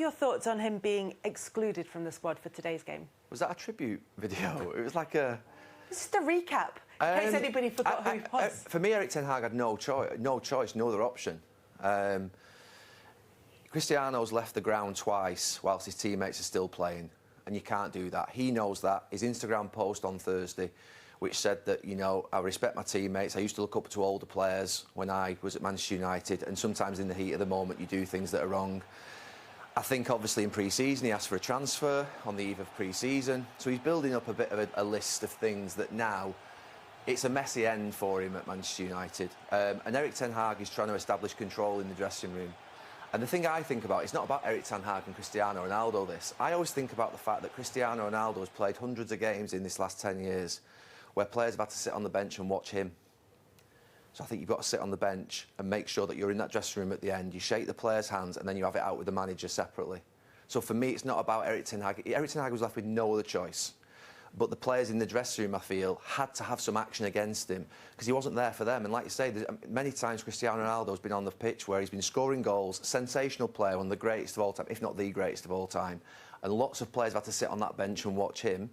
Your thoughts on him being excluded from the squad for today's game? Was that a tribute video? It was like a... It's just a recap, in case anybody forgot who he was. For me, Erik ten Hag had no choice, no other option. Cristiano's left the ground twice whilst his teammates are still playing, and you can't do that. He knows that. His Instagram post on Thursday, which said that, you know, I respect my teammates. I used to look up to older players when I was at Manchester United, and sometimes in the heat of the moment you do things that are wrong. I think obviously in pre-season he asked for a transfer on the eve of pre-season, so he's building up a bit of a list of things that now it's a messy end for him at Manchester United. And Erik ten Hag is trying to establish control in the dressing room. And the thing I think about, it's not about Erik ten Hag and Cristiano Ronaldo this. I always think about the fact that Cristiano Ronaldo has played hundreds of games in this last 10 years where players have had to sit on the bench and watch him. So I think you've got to sit on the bench and make sure that you're in that dressing room at the end. You shake the players' hands and then you have it out with the manager separately. So for me, it's not about Erik ten Hag. Erik ten Hag was left with no other choice. But the players in the dressing room, I feel, had to have some action against him because he wasn't there for them. And like you say, many times Cristiano Ronaldo's been on the pitch where he's been scoring goals, sensational player, one of the greatest of all time, if not the greatest of all time. And lots of players have had to sit on that bench and watch him.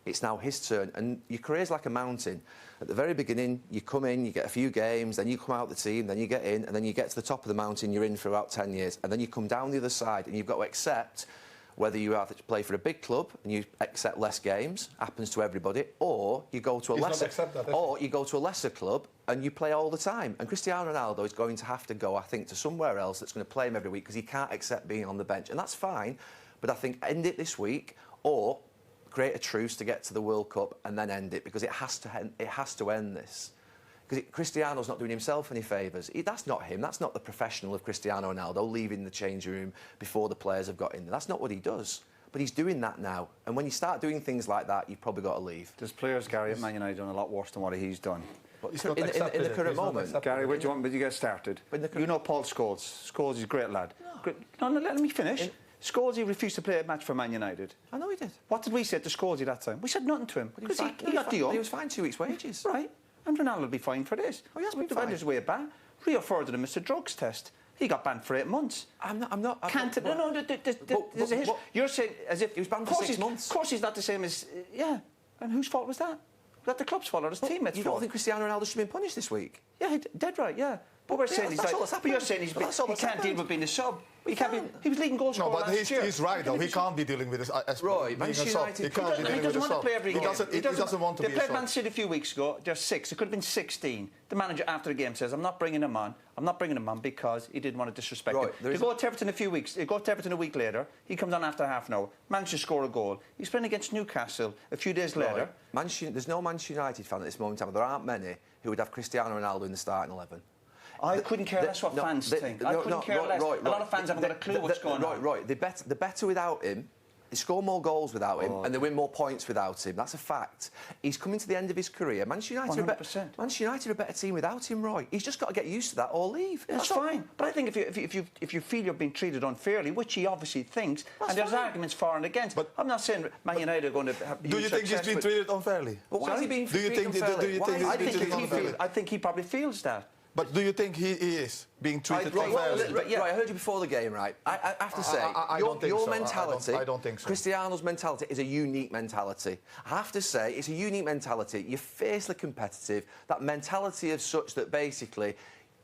It's now his turn, and your career's like a mountain. At the very beginning, you come in, you get a few games, then you come out the team, then you get in, and then you get to the top of the mountain, you're in for about 10 years, and then you come down the other side, and you've got to accept whether you have to play for a big club and you accept less games, happens to everybody, or you go to a lesser club and you play all the time. And Cristiano Ronaldo is going to have to go, I think, to somewhere else that's going to play him every week because he can't accept being on the bench, and that's fine. But I think end it this week, or create a truce to get to the World Cup and then end it, because it has to end this. Because Cristiano's not doing himself any favours. That's not him. That's not the professional of Cristiano Ronaldo leaving the changing room before the players have got in there. That's not what he does. But he's doing that now. And when you start doing things like that, you've probably got to leave. There's players, Gary, at Man United done a lot worse than what he's done. But in the current moment. Gary, where do you want me to get started? You know Paul Scholes. Scholes is a great lad. No, let me finish. Scholesy refused to play a match for Man United. I know he did. What did we say to Scholesy that time? We said nothing to him. Because he got the young. He was fined 2 weeks' wages. Right. And Ronaldo will be fined for this. Oh, he has been fined. Went his way back. Rio furthered him as a drugs test. He got banned for 8 months. You're saying as if he was banned for 6 months. Of course he's not the same as... yeah. And whose fault was that? Was that the club's fault or his teammates' fault? You don't think Cristiano Ronaldo should have been punished this week? Yeah, dead right, yeah. But we're saying you're saying he can't deal with being a sub. He was leading goal scorer last year. He's right, though. He can't be dealing with this. Roy, Manchester United... He doesn't want to play every game. He doesn't want to be a sub. They played Man City a few weeks ago. There's 6. It could have been 16. The manager, after the game, says, I'm not bringing him on. I'm not bringing him on because he didn't want to disrespect him. They go to Everton a week later. He comes on after half an hour. Manchester score a goal. He's playing against Newcastle a few days later. There's no Manchester United fan at this moment in time. There aren't many who would have Cristiano Ronaldo in the starting 11. I couldn't care less what fans think. I couldn't care less. A lot of fans haven't got a clue what's going on. Right, they're better without him. They score more goals without him, and they win more points without him. That's a fact. He's coming to the end of his career. Manchester United are a better team without him, Roy. He's just got to get used to that or leave. That's fine. But I think if you feel you're being treated unfairly, which he obviously thinks, and there's arguments for and against. But I'm not saying Man United are going to have. Do you think he's been treated unfairly? But why is he being treated unfairly? I think he probably feels that. But do you think he is being treated unfairly? Right, I heard you before the game, right? I have to say, your mentality, I don't think so. Cristiano's mentality is a unique mentality. I have to say, it's a unique mentality. You're fiercely competitive. That mentality is such that basically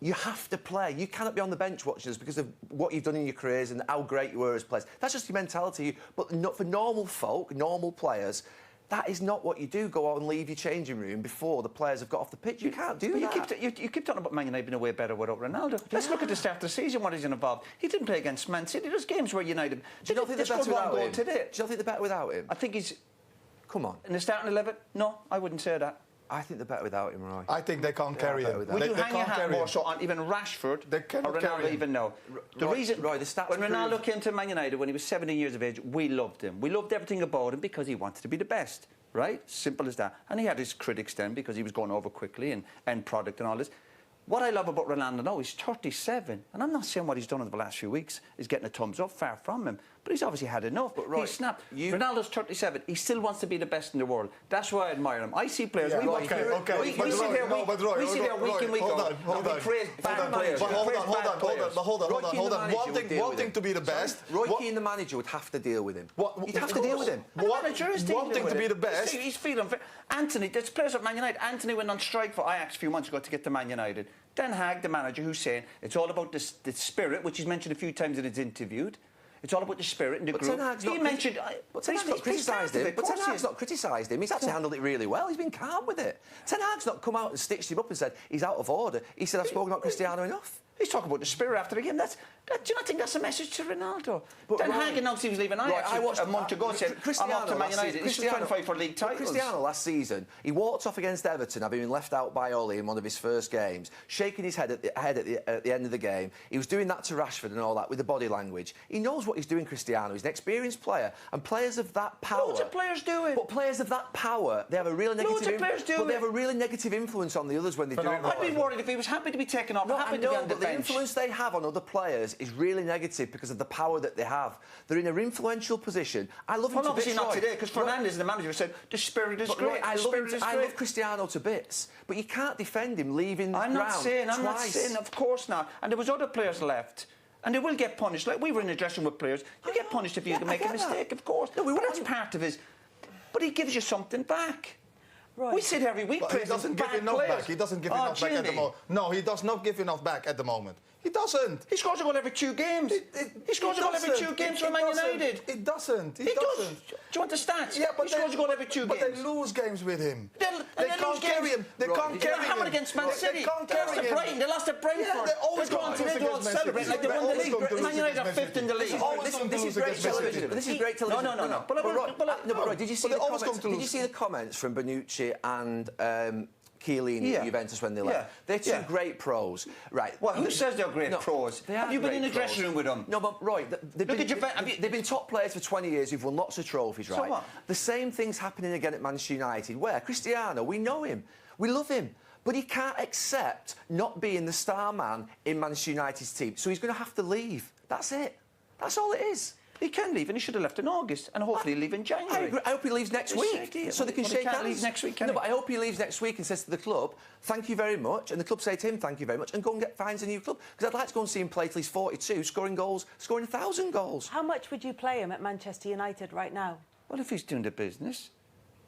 you have to play. You cannot be on the bench watching us because of what you've done in your careers and how great you were as players. That's just your mentality. But not for normal folk, normal players, that is not what you do. Go out and leave your changing room before the players have got off the pitch. You can't do that. You keep talking about Man United being way better without Ronaldo. Let's look at the start of the season, what he's involved. He didn't play against Man City. There's games where United... Do you not think they're better without him? Do you not think they're better without him? I think he's... Come on. In the starting 11? No, I wouldn't say that. I think they're better without him, Roy. I think they can't carry him. Would you hang your hat more so on even Rashford or Ronaldo even now? The reason... Roy, the stats when Ronaldo came to Man United when he was 17 years of age, we loved him. We loved everything about him because he wanted to be the best. Right? Simple as that. And he had his critics then because he was going over quickly and end product and all this. What I love about Ronaldo now, he's 37, and I'm not saying what he's done in the last few weeks is getting a thumbs up, far from him, but he's obviously had enough. But He's snapped. Ronaldo's 37, he still wants to be the best in the world. That's why I admire him. I see players... Yeah, we okay. We sit here week in, week out. Hold on. One thing to be the best... Roy Keane, the manager, would have to deal with him. You'd have to deal with him. One thing to be the best... He's feeling... Anthony, there's players at Man United. Anthony went on strike for Ajax a few months ago to get to Man United. Den Hag, the manager, who's saying it's all about the spirit, which he's mentioned a few times in his interviewed. It's all about the spirit and the group. He mentioned... But Ten Hag's not criticised him. But Ten Hag's not criticised him. He's actually handled it really well. He's been calm with it. Ten Hag's not come out and stitched him up and said he's out of order. He said, I've spoken about Cristiano enough. He's talking about the spirit after the game. Do you not think that's a message to Ronaldo? Den Hag announced he was leaving Ajax a month ago and said, I'm off to Man United. He's trying to fight for league titles. Cristiano last season, he walked off against Everton, having been left out by Oli in one of his first games, shaking his head at the end of the game. He was doing that to Rashford and all that with the body language. He knows what he's doing, Cristiano. He's an experienced player, and players of that power... Loads of players do it. But players of that power, they have a really negative influence on the others when they do it. I'd be worried if he was happy to be taken off, happy to be on the bench. The influence they have on other players is really negative because of the power that they have. They're in an influential position. I love him to bits. Obviously not today, because Fernandes, the manager, said the spirit is great. I love Cristiano to bits, but you can't defend him leaving the ground I'm not saying, of course not. And there was other players left. And they will get punished. Like we were in the dressing room with players. You get punished if you make a mistake, of course. No, that's part of his... But he gives you something back. Right. We sit every week. But he doesn't give enough back. He doesn't give enough back at the moment. No, he does not give enough back at the moment. He doesn't. He scores a goal every 2 games. He scores a goal every 2 games for Man United. He doesn't. He does. Do you want the stats? Yeah, but he scores a goal every 2 games. But they lose games with him. They can't carry him. They can't carry him. Happened against Man City. They lost to Brentford. Yeah, they always go on today to celebrate like they won the league. Man United are 5th in the league. This is great television. This is great television. No. But Roy, did you see the comments from Bonucci and Chiellini at Juventus when they left? They're two great pros, right? Well, who says they're great pros? Have you been in the dressing room with them? No, but Roy, they've been top players for 20 years who've won lots of trophies, right? So what? The same thing's happening again at Manchester United, where Cristiano, we know him, we love him, but he can't accept not being the star man in Manchester United's team, so he's going to have to leave. That's it. That's all it is. He can leave, and he should have left in August, and hopefully leave in January. I hope he leaves next week, so they can shake hands. Leave next week, no, but I hope he leaves next week and says to the club, thank you very much, and the club say to him, thank you very much, and go and finds a new club. Because I'd like to go and see him play till he's 42, scoring 1,000 goals. How much would you play him at Manchester United right now? Well, if he's doing the business,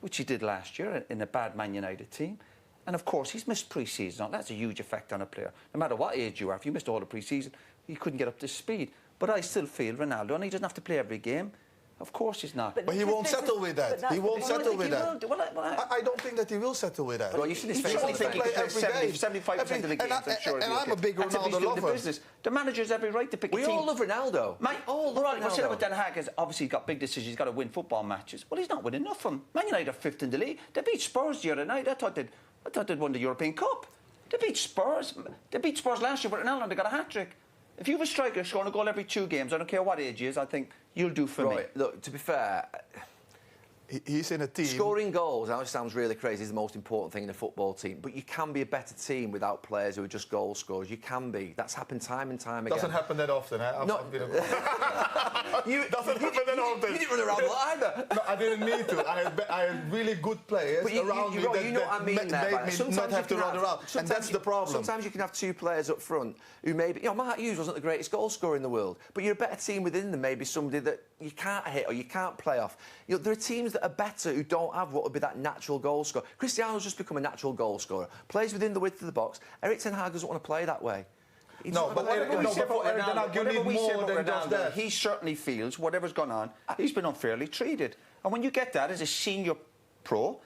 which he did last year in a bad Man United team, and of course he's missed pre-season. That's a huge effect on a player. No matter what age you are, if you missed all the pre-season, you couldn't get up to speed. But I still feel Ronaldo, and he doesn't have to play every game. Of course he's not. But he won't settle with that. He won't settle with that. I don't think that he will settle with that. Well, you should he wants to play every game. 75% of the games, I'm sure. And I'm a big Ronaldo lover. The manager's every right to pick a team. We all love Ronaldo. What's said about Den Hag is obviously he's got big decisions. He's got to win football matches. Well, he's not winning enough of them. Man United are 5th in the league. They beat Spurs the other night. I thought they'd won the European Cup. They beat Spurs. They beat Spurs last year with Ronaldo and they got a hat-trick. If you have a striker scoring a goal every 2 games, I don't care what age he is, I think you'll do for me. Look, to be fair... He's in a team... Scoring goals, I know it sounds really crazy, is the most important thing in a football team, but you can be a better team without players who are just goal scorers. You can be. That's happened time and time again. Doesn't happen that often, eh? Doesn't happen that often. You didn't run around either. No, I didn't need to. I had really good players around me that made me not have to run around. And that's the problem. Sometimes you can have 2 players up front who maybe... Mark Hughes wasn't the greatest goal scorer in the world, but you're a better team within them, maybe somebody that you can't hit or you can't play off. There are teams that are better who don't have what would be that natural goal scorer. Cristiano's just become a natural goal scorer. Plays within the width of the box. Erik ten Hag doesn't want to play that way. No, but Erik ten Hag, you need more than just that. He certainly feels whatever's gone on, he's been unfairly treated. And when you get that as a senior pro,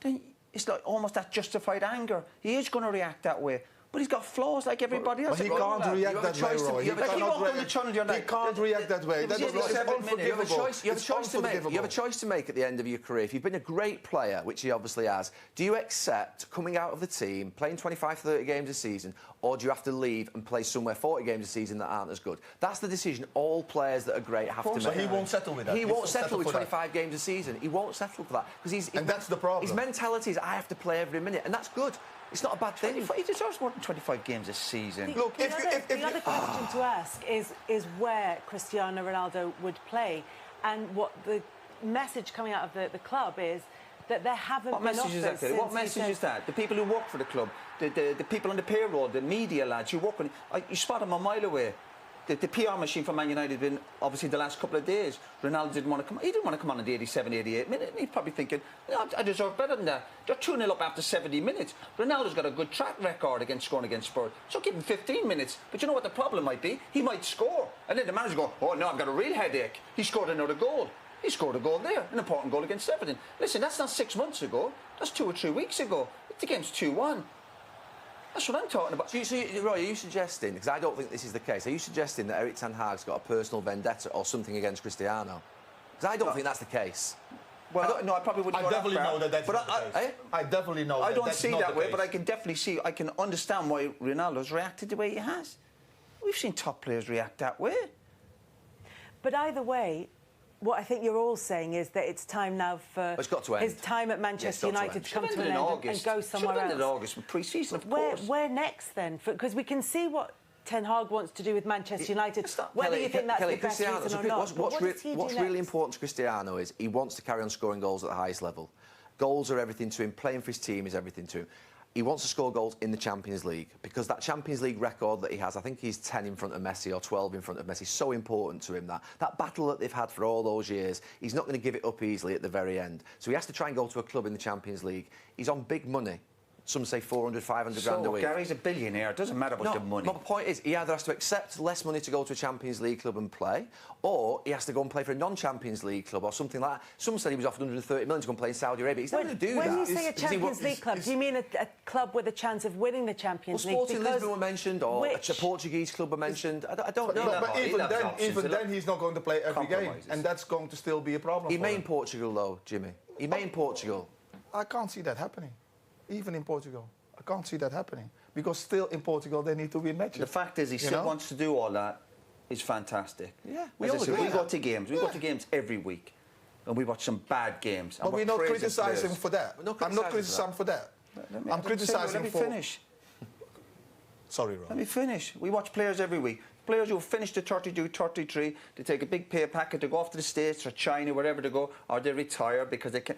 then it's like almost that justified anger. He is going to react that way. But he's got flaws like everybody else. But he can't react that way, Roy. He can't react that way. That is unforgivable. You have a choice to make at the end of your career. If you've been a great player, which he obviously has, do you accept coming out of the team, playing 25, 30 games a season, or do you have to leave and play somewhere 40 games a season that aren't as good? That's the decision all players that are great have to make. But he won't settle with that. He won't settle with 25 games a season. He won't settle for that. And that's the problem. His mentality is, I have to play every minute, and that's good. It's not a bad thing. He deserves more than 25 games this season. Look, the other question to ask is where Cristiano Ronaldo would play, and what the message coming out of the club is that there haven't been offers. What message is that? The people who work for the club, the people on the payroll, the media lads who work on it, you spot them a mile away. The PR machine for Man United has been, obviously, the last couple of days. Ronaldo didn't want to come. He didn't want to come on in the 87, 88 minute. He's probably thinking, I deserve better than that. They're 2-0 up after 70 minutes. Ronaldo's got a good track record against scoring against Spurs. So give him 15 minutes. But you know what the problem might be? He might score. And then the manager go, oh, no, I've got a real headache. He scored another goal. He scored a goal there, an important goal against Everton. Listen, that's not 6 months ago. That's 2 or 3 weeks ago. The game's 2-1. That's what I'm talking about. So Roy, are you suggesting, because I don't think this is the case, are you suggesting that Erik ten Hag's got a personal vendetta or something against Cristiano? Because I don't think that's the case. Well, I probably wouldn't. I definitely know that that's not the case. I definitely know. I don't see that way, but I can definitely see. I can understand why Ronaldo's reacted the way he has. We've seen top players react that way. But either way, what I think you're all saying is that it's time now for his time at Manchester United to come to an end and go somewhere else. In August, with pre-season, of course. Where next then? Because we can see what Ten Hag wants to do with Manchester United. Whether you think that's the best reason or not. What's really important to Cristiano is he wants to carry on scoring goals at the highest level. Goals are everything to him. Playing for his team is everything to him. He wants to score goals in the Champions League because that Champions League record that he has, I think he's 10 in front of Messi or 12 in front of Messi, is so important to him. That battle that they've had for all those years, he's not going to give it up easily at the very end. So he has to try and go to a club in the Champions League. He's on big money. Some say 400, 500 grand a week. Gary's a billionaire. It doesn't matter about the money. My point is, he either has to accept less money to go to a Champions League club and play, or he has to go and play for a non-Champions League club or something like that. Some said he was offered 130 million to go and play in Saudi Arabia. He's not going to do that. When you say a Champions League club, do you mean a club with a chance of winning the Champions League? Sporting Lisbon were mentioned, or a Portuguese club were mentioned. I don't know. But even then, he's not going to play every game, and that's going to still be a problem. He may in Portugal, though, Jimmy. He may in Portugal. I can't see that happening, even in Portugal. I can't see that happening because still in Portugal they need to win matches. The fact is, he still wants to do all that. Is fantastic. Yeah, we go to games. We go to games every week, and we watch some bad games. But we're not criticising for that. I'm not criticising for that. I'm criticising for. Let me finish. Sorry, Rob. Let me finish. We watch players every week. Players who finish the 32, 33, they take a big pay packet to go off to the States or China, wherever they go, or they retire because they can.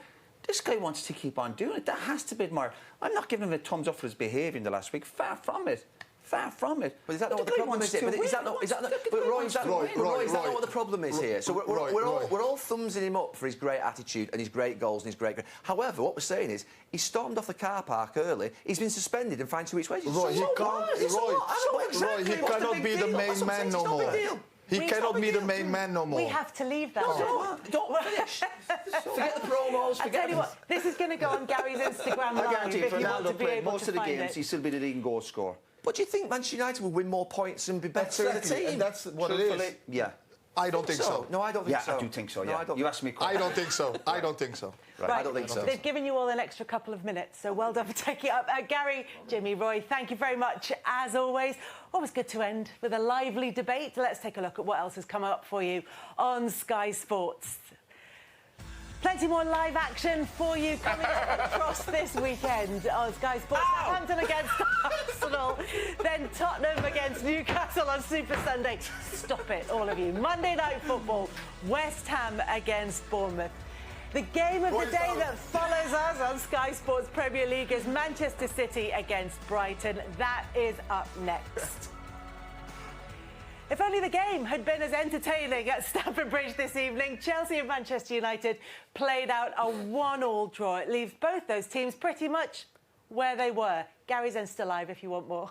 This guy wants to keep on doing it. That has to be admired. I'm not giving him a thumbs up for his behaviour in the last week. Far from it. Far from it. But is that not what the problem is? Roy, is that not what the problem is here? So we're all thumbsing him up for his great attitude and his great goals and his great. However, what we're saying is he stormed off the car park early. He's been suspended and fined 2 weeks' wages. Roy, he cannot be the main man no more. He cannot be the main man no more. We have to leave that. Don't finish. Forget the promos. I tell you what, this is going to go on Gary's Instagram live. I guarantee if Ronaldo played most of the games, he'd still be the leading goal scorer. But do you think Manchester United will win more points and be better as a team? And that's what it is. Yeah. I don't think so. No, I don't think so. Yeah, I do think so, yeah. No, you asked me. I don't think so. I don't think so. Right. I don't think so. They've given you all an extra couple of minutes, so well done for taking it up. Gary, Jimmy, Roy, thank you very much, as always. Always good to end with a lively debate. Let's take a look at what else has come up for you on Sky Sports. Plenty more live action for you coming up across this weekend on Sky Sports. Southampton against Arsenal, then Tottenham against Newcastle on Super Sunday. Stop it, all of you. Monday Night Football, West Ham against Bournemouth. The game of the day that follows us on Sky Sports Premier League is Manchester City against Brighton. That is up next. If only the game had been as entertaining at Stamford Bridge this evening. Chelsea and Manchester United played out a 1-1 draw. It leaves both those teams pretty much where they were. Gary's Insta Live if you want more.